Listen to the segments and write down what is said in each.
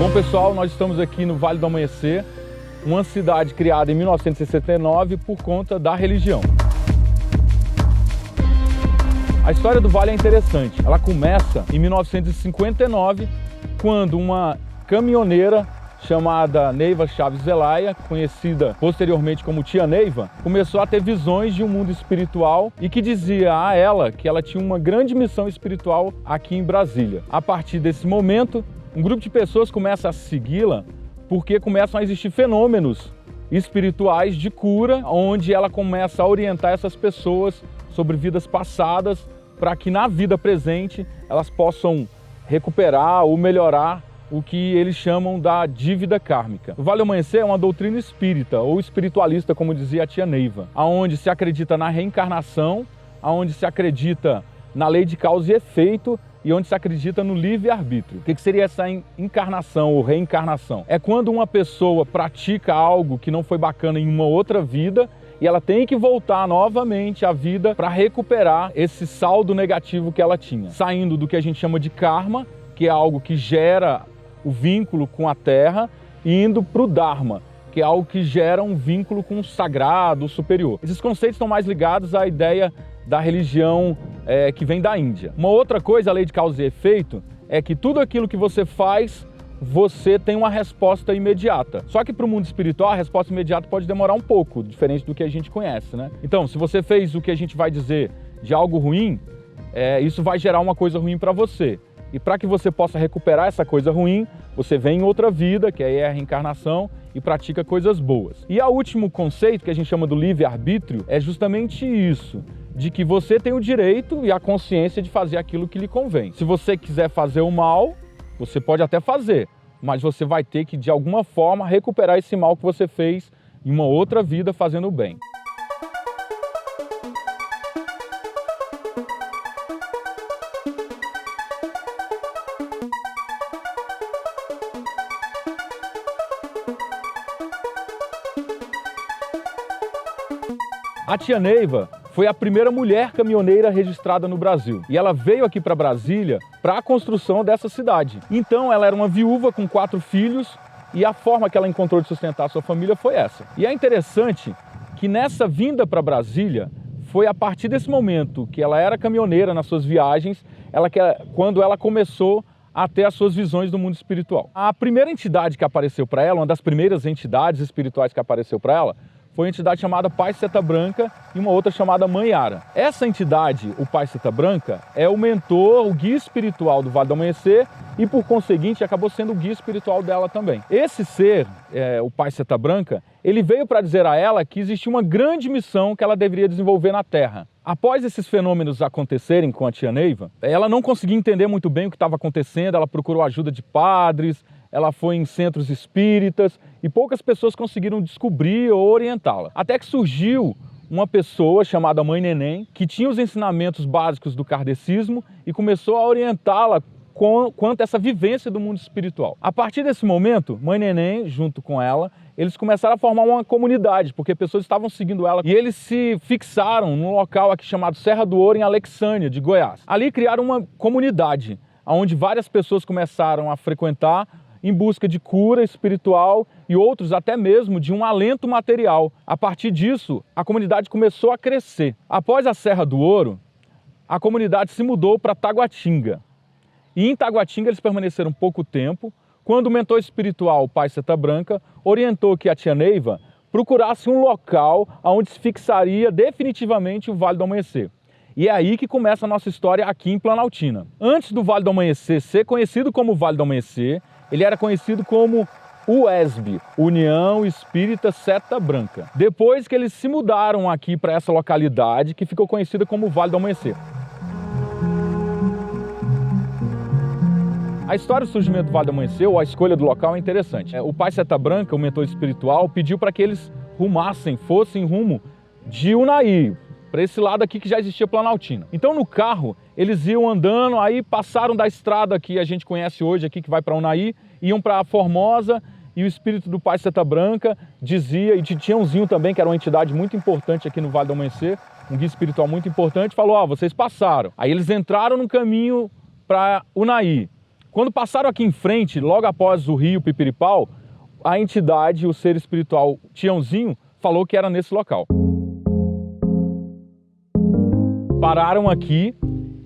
Então, pessoal, nós estamos aqui no Vale do Amanhecer, uma cidade criada em 1969 por conta da religião. A história do Vale é interessante. Ela começa em 1959, quando uma caminhoneira chamada Neiva Chaves Zelaya, conhecida posteriormente como Tia Neiva, começou a ter visões de um mundo espiritual e que dizia a ela que ela tinha uma grande missão espiritual aqui em Brasília. A partir desse momento, um grupo de pessoas começa a segui-la porque começam a existir fenômenos espirituais de cura, onde ela começa a orientar essas pessoas sobre vidas passadas para que na vida presente elas possam recuperar ou melhorar o que eles chamam da dívida kármica. O Vale do Amanhecer é uma doutrina espírita ou espiritualista, como dizia a Tia Neiva, onde se acredita na reencarnação, onde se acredita na lei de causa e efeito e onde se acredita no livre-arbítrio. O que seria essa encarnação ou reencarnação? É quando uma pessoa pratica algo que não foi bacana em uma outra vida e ela tem que voltar novamente à vida para recuperar esse saldo negativo que ela tinha. Saindo do que a gente chama de karma, que é algo que gera o vínculo com a terra, e indo para o dharma, que é algo que gera um vínculo com o sagrado, o superior. Esses conceitos estão mais ligados à ideia da religião que vem da Índia. Uma outra coisa, a lei de causa e efeito, é que tudo aquilo que você faz, você tem uma resposta imediata. Só que para o mundo espiritual, a resposta imediata pode demorar um pouco, diferente do que a gente conhece, né? Então, se você fez o que a gente vai dizer de algo ruim, isso vai gerar uma coisa ruim para você. E para que você possa recuperar essa coisa ruim, você vem em outra vida, que aí é a reencarnação, e pratica coisas boas. E o último conceito, que a gente chama do livre-arbítrio, é justamente isso, de que você tem o direito e a consciência de fazer aquilo que lhe convém. Se você quiser fazer o mal, você pode até fazer, mas você vai ter que, de alguma forma, recuperar esse mal que você fez em uma outra vida fazendo o bem. A Tia Neiva foi a primeira mulher caminhoneira registrada no Brasil. E ela veio aqui para Brasília para a construção dessa cidade. Então ela era uma viúva com 4 filhos e a forma que ela encontrou de sustentar a sua família foi essa. E é interessante que nessa vinda para Brasília, foi a partir desse momento que ela era caminhoneira nas suas viagens, quando ela começou a ter as suas visões do mundo espiritual. A primeira entidade que apareceu para ela, uma das primeiras entidades espirituais que apareceu para ela, foi uma entidade chamada Pai Seta Branca e uma outra chamada Mãe Yara. Essa entidade, o Pai Seta Branca, é o mentor, o guia espiritual do Vale do Amanhecer e, por conseguinte, acabou sendo o guia espiritual dela também. Esse ser, o Pai Seta Branca, ele veio para dizer a ela que existia uma grande missão que ela deveria desenvolver na Terra. Após esses fenômenos acontecerem com a Tia Neiva, ela não conseguia entender muito bem o que estava acontecendo, ela procurou ajuda de padres, ela foi em centros espíritas e poucas pessoas conseguiram descobrir ou orientá-la. Até que surgiu uma pessoa chamada Mãe Neném, que tinha os ensinamentos básicos do kardecismo e começou a orientá-la quanto a essa vivência do mundo espiritual. A partir desse momento, Mãe Neném, junto com ela, eles começaram a formar uma comunidade, porque pessoas estavam seguindo ela e eles se fixaram num local aqui chamado Serra do Ouro, em Alexânia, de Goiás. Ali criaram uma comunidade, onde várias pessoas começaram a frequentar em busca de cura espiritual e outros até mesmo de um alento material. A partir disso, a comunidade começou a crescer. Após a Serra do Ouro, a comunidade se mudou para Taguatinga. E em Taguatinga eles permaneceram pouco tempo, quando o mentor espiritual, o Pai Seta Branca, orientou que a Tia Neiva procurasse um local onde se fixaria definitivamente o Vale do Amanhecer. E é aí que começa a nossa história aqui em Planaltina. Antes do Vale do Amanhecer ser conhecido como Vale do Amanhecer, ele era conhecido como UESB, União Espírita Seta Branca. Depois que eles se mudaram aqui para essa localidade, que ficou conhecida como Vale do Amanhecer. A história do surgimento do Vale do Amanhecer, ou a escolha do local, é interessante. O Pai Seta Branca, o mentor espiritual, pediu para que eles fossem rumo de Unai, para esse lado aqui que já existia Planaltina. Então no carro, eles iam andando, aí passaram da estrada que a gente conhece hoje aqui, que vai para Unai, iam para Formosa, e o espírito do Pai Seta Branca dizia, e de Tiãozinho também, que era uma entidade muito importante aqui no Vale do Amanhecer, um guia espiritual muito importante, falou: vocês passaram. Aí eles entraram no caminho para Unai. Quando passaram aqui em frente, logo após o rio Pipiripau, a entidade, o ser espiritual Tiãozinho, falou que era nesse local. Pararam aqui,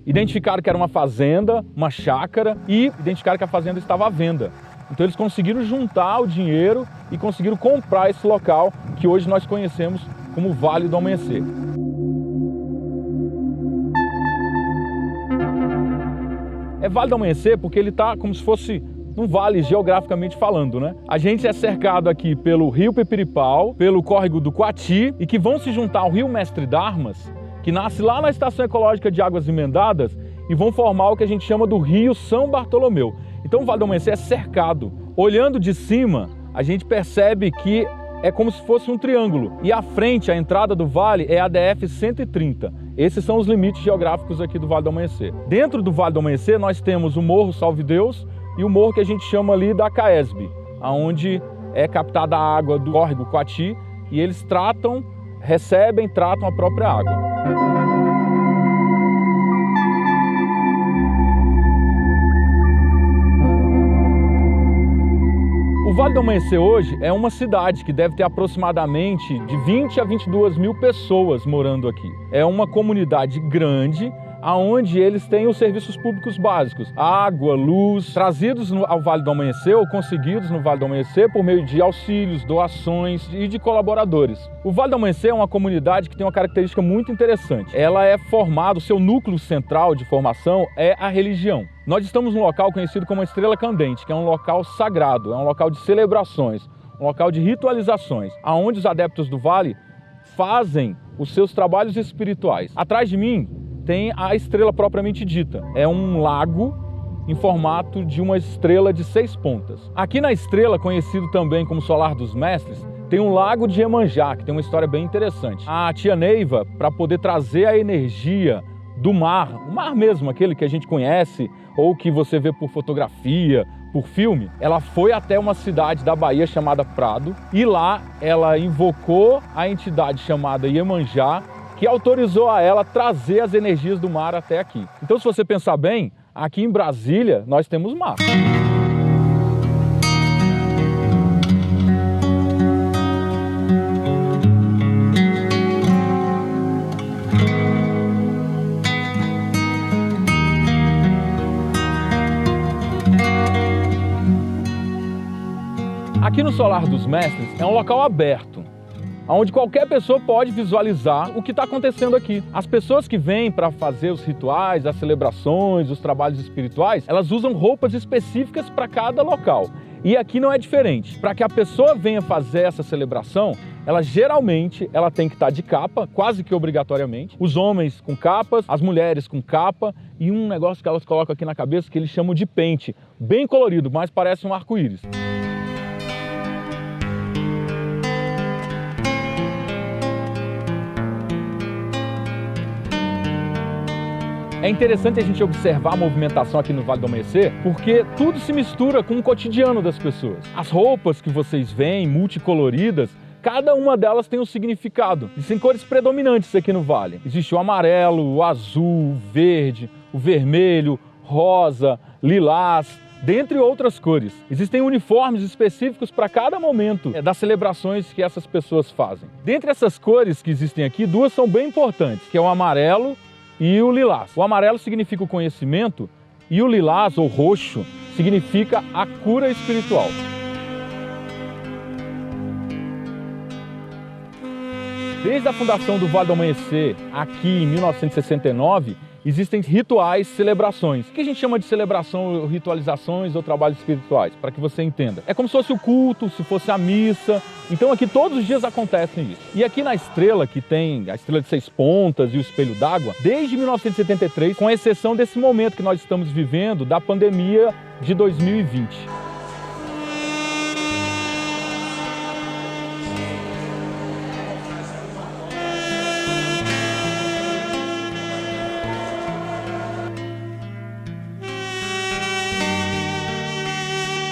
identificaram que era uma fazenda, uma chácara, e identificaram que a fazenda estava à venda. Então eles conseguiram juntar o dinheiro e conseguiram comprar esse local que hoje nós conhecemos como Vale do Amanhecer. É Vale do Amanhecer porque ele está como se fosse um vale geograficamente falando, né? A gente é cercado aqui pelo rio Pipiripau, pelo córrego do Coati e que vão se juntar ao rio Mestre Darmas, que nasce lá na Estação Ecológica de Águas Emendadas e vão formar o que a gente chama do Rio São Bartolomeu. Então o Vale do Amanhecer é cercado. Olhando de cima, a gente percebe que é como se fosse um triângulo. E à frente, a entrada do vale é a DF-130. Esses são os limites geográficos aqui do Vale do Amanhecer. Dentro do Vale do Amanhecer, nós temos o Morro Salve Deus e o morro que a gente chama ali da Caesb, onde é captada a água do córrego Coati e eles recebem, tratam a própria água. O Vale do Amanhecer hoje é uma cidade que deve ter aproximadamente de 20 a 22 mil pessoas morando aqui. É uma comunidade grande, onde eles têm os serviços públicos básicos, água, luz, trazidos ao Vale do Amanhecer ou conseguidos no Vale do Amanhecer por meio de auxílios, doações e de colaboradores. O Vale do Amanhecer é uma comunidade que tem uma característica muito interessante. Ela é formada, o seu núcleo central de formação é a religião. Nós estamos num local conhecido como a Estrela Candente, que é um local sagrado, é um local de celebrações, um local de ritualizações, onde os adeptos do Vale fazem os seus trabalhos espirituais. Atrás de mim tem a estrela propriamente dita. É um lago em formato de uma estrela de 6 pontas. Aqui na estrela, conhecido também como Solar dos Mestres, tem um lago de Iemanjá, que tem uma história bem interessante. A tia Neiva, para poder trazer a energia do mar, o mar mesmo, aquele que a gente conhece, ou que você vê por fotografia, por filme, ela foi até uma cidade da Bahia chamada Prado, e lá ela invocou a entidade chamada Iemanjá, que autorizou a ela trazer as energias do mar até aqui. Então, se você pensar bem, aqui em Brasília nós temos mar. Aqui no Solar dos Mestres é um local aberto, onde qualquer pessoa pode visualizar o que está acontecendo aqui. As pessoas que vêm para fazer os rituais, as celebrações, os trabalhos espirituais, elas usam roupas específicas para cada local. E aqui não é diferente. Para que a pessoa venha fazer essa celebração, ela geralmente tem que estar de capa, quase que obrigatoriamente. Os homens com capas, as mulheres com capa e um negócio que elas colocam aqui na cabeça que eles chamam de pente, bem colorido, mas parece um arco-íris. É interessante a gente observar a movimentação aqui no Vale do Amanhecer, porque tudo se mistura com o cotidiano das pessoas. As roupas que vocês veem, multicoloridas, cada uma delas tem um significado. Existem cores predominantes aqui no Vale. Existe o amarelo, o azul, o verde, o vermelho, rosa, lilás, dentre outras cores. Existem uniformes específicos para cada momento das celebrações que essas pessoas fazem. Dentre essas cores que existem aqui, duas são bem importantes, que é o amarelo e o lilás. O amarelo significa o conhecimento e o lilás, ou roxo, significa a cura espiritual. Desde a fundação do Vale do Amanhecer, aqui em 1969, existem rituais, celebrações. O que a gente chama de celebração, ritualizações ou trabalhos espirituais? Para que você entenda. É como se fosse o culto, se fosse a missa. Então aqui todos os dias acontecem isso. E aqui na estrela, que tem a estrela de 6 pontas e o espelho d'água, desde 1973, com exceção desse momento que nós estamos vivendo, da pandemia de 2020.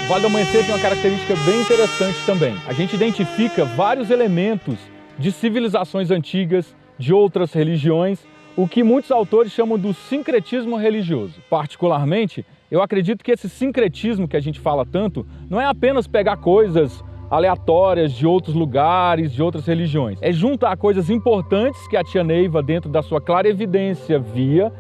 O Vale do Amanhecer tem uma característica bem interessante também. A gente identifica vários elementos de civilizações antigas, de outras religiões, o que muitos autores chamam do sincretismo religioso. Particularmente, Eu acredito que esse sincretismo que a gente fala tanto não é apenas pegar coisas aleatórias de outros lugares, de outras religiões. É juntar coisas importantes que a tia Neiva, dentro da sua clarevidência, via,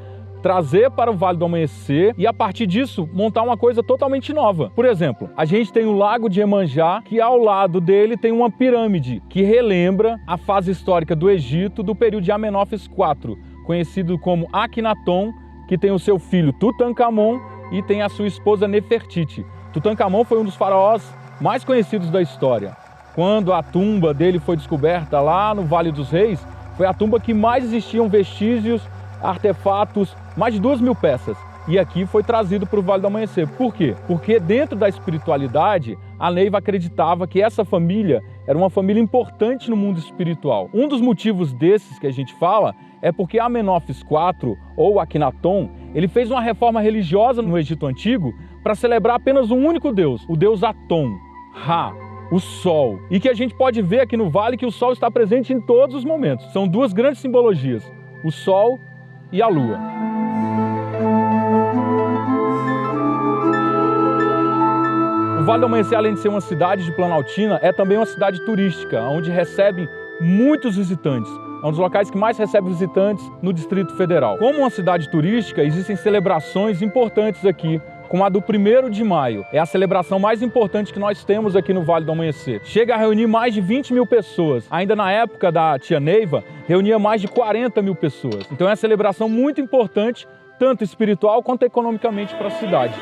trazer para o Vale do Amanhecer e, a partir disso, montar uma coisa totalmente nova. Por exemplo, a gente tem o Lago de Iemanjá, que ao lado dele tem uma pirâmide, que relembra a fase histórica do Egito do período de Amenófis IV, conhecido como Akhenaton, que tem o seu filho Tutankhamon e tem a sua esposa Nefertiti. Tutankhamon foi um dos faraós mais conhecidos da história. Quando a tumba dele foi descoberta lá no Vale dos Reis, foi a tumba que mais existiam vestígios, artefatos, mais de 2.000 peças. E aqui foi trazido para o Vale do Amanhecer. Por quê? Porque dentro da espiritualidade, a Neiva acreditava que essa família era uma família importante no mundo espiritual. Um dos motivos desses que a gente fala é porque Amenófis IV, ou Akhenaton, ele fez uma reforma religiosa no Egito Antigo para celebrar apenas um único deus, o deus Aton, Ra, o Sol. E que a gente pode ver aqui no Vale que o Sol está presente em todos os momentos. São duas grandes simbologias, o Sol e a Lua. O Vale do Amanhecer, além de ser uma cidade de Planaltina, é também uma cidade turística, onde recebe muitos visitantes. É um dos locais que mais recebe visitantes no Distrito Federal. Como uma cidade turística, existem celebrações importantes aqui, como a do 1º de maio. É a celebração mais importante que nós temos aqui no Vale do Amanhecer. Chega a reunir mais de 20.000 pessoas. Ainda na época da tia Neiva, reunia mais de 40.000 pessoas. Então é uma celebração muito importante, tanto espiritual quanto economicamente para a cidade.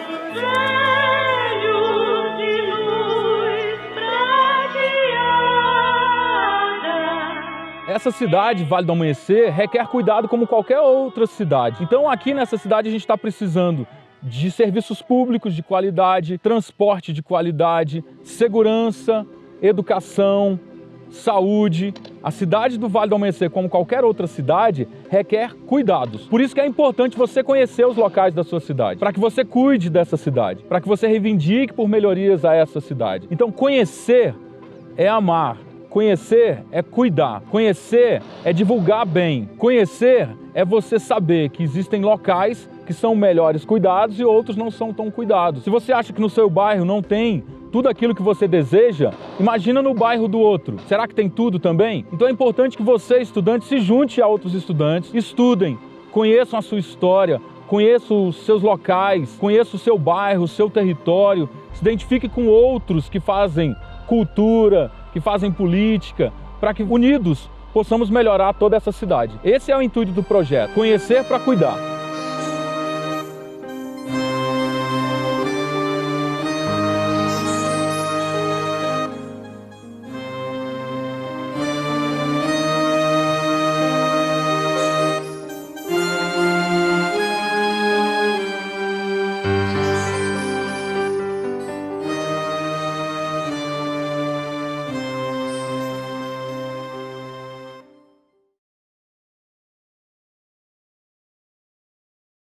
Essa cidade, Vale do Amanhecer, requer cuidado como qualquer outra cidade. Então aqui nessa cidade a gente está precisando de serviços públicos de qualidade, transporte de qualidade, segurança, educação, saúde. A cidade do Vale do Amanhecer, como qualquer outra cidade, requer cuidados. Por isso que é importante você conhecer os locais da sua cidade, para que você cuide dessa cidade, para que você reivindique por melhorias a essa cidade. Então conhecer é amar. Conhecer é cuidar, conhecer é divulgar bem, conhecer é você saber que existem locais que são melhores cuidados e outros não são tão cuidados. Se você acha que no seu bairro não tem tudo aquilo que você deseja, imagina no bairro do outro. Será que tem tudo também? Então é importante que você, estudante, se junte a outros estudantes, estudem, conheçam a sua história, conheçam os seus locais, conheçam o seu bairro, o seu território, se identifique com outros que fazem cultura, que fazem política, para que unidos possamos melhorar toda essa cidade. Esse é o intuito do projeto, conhecer para cuidar.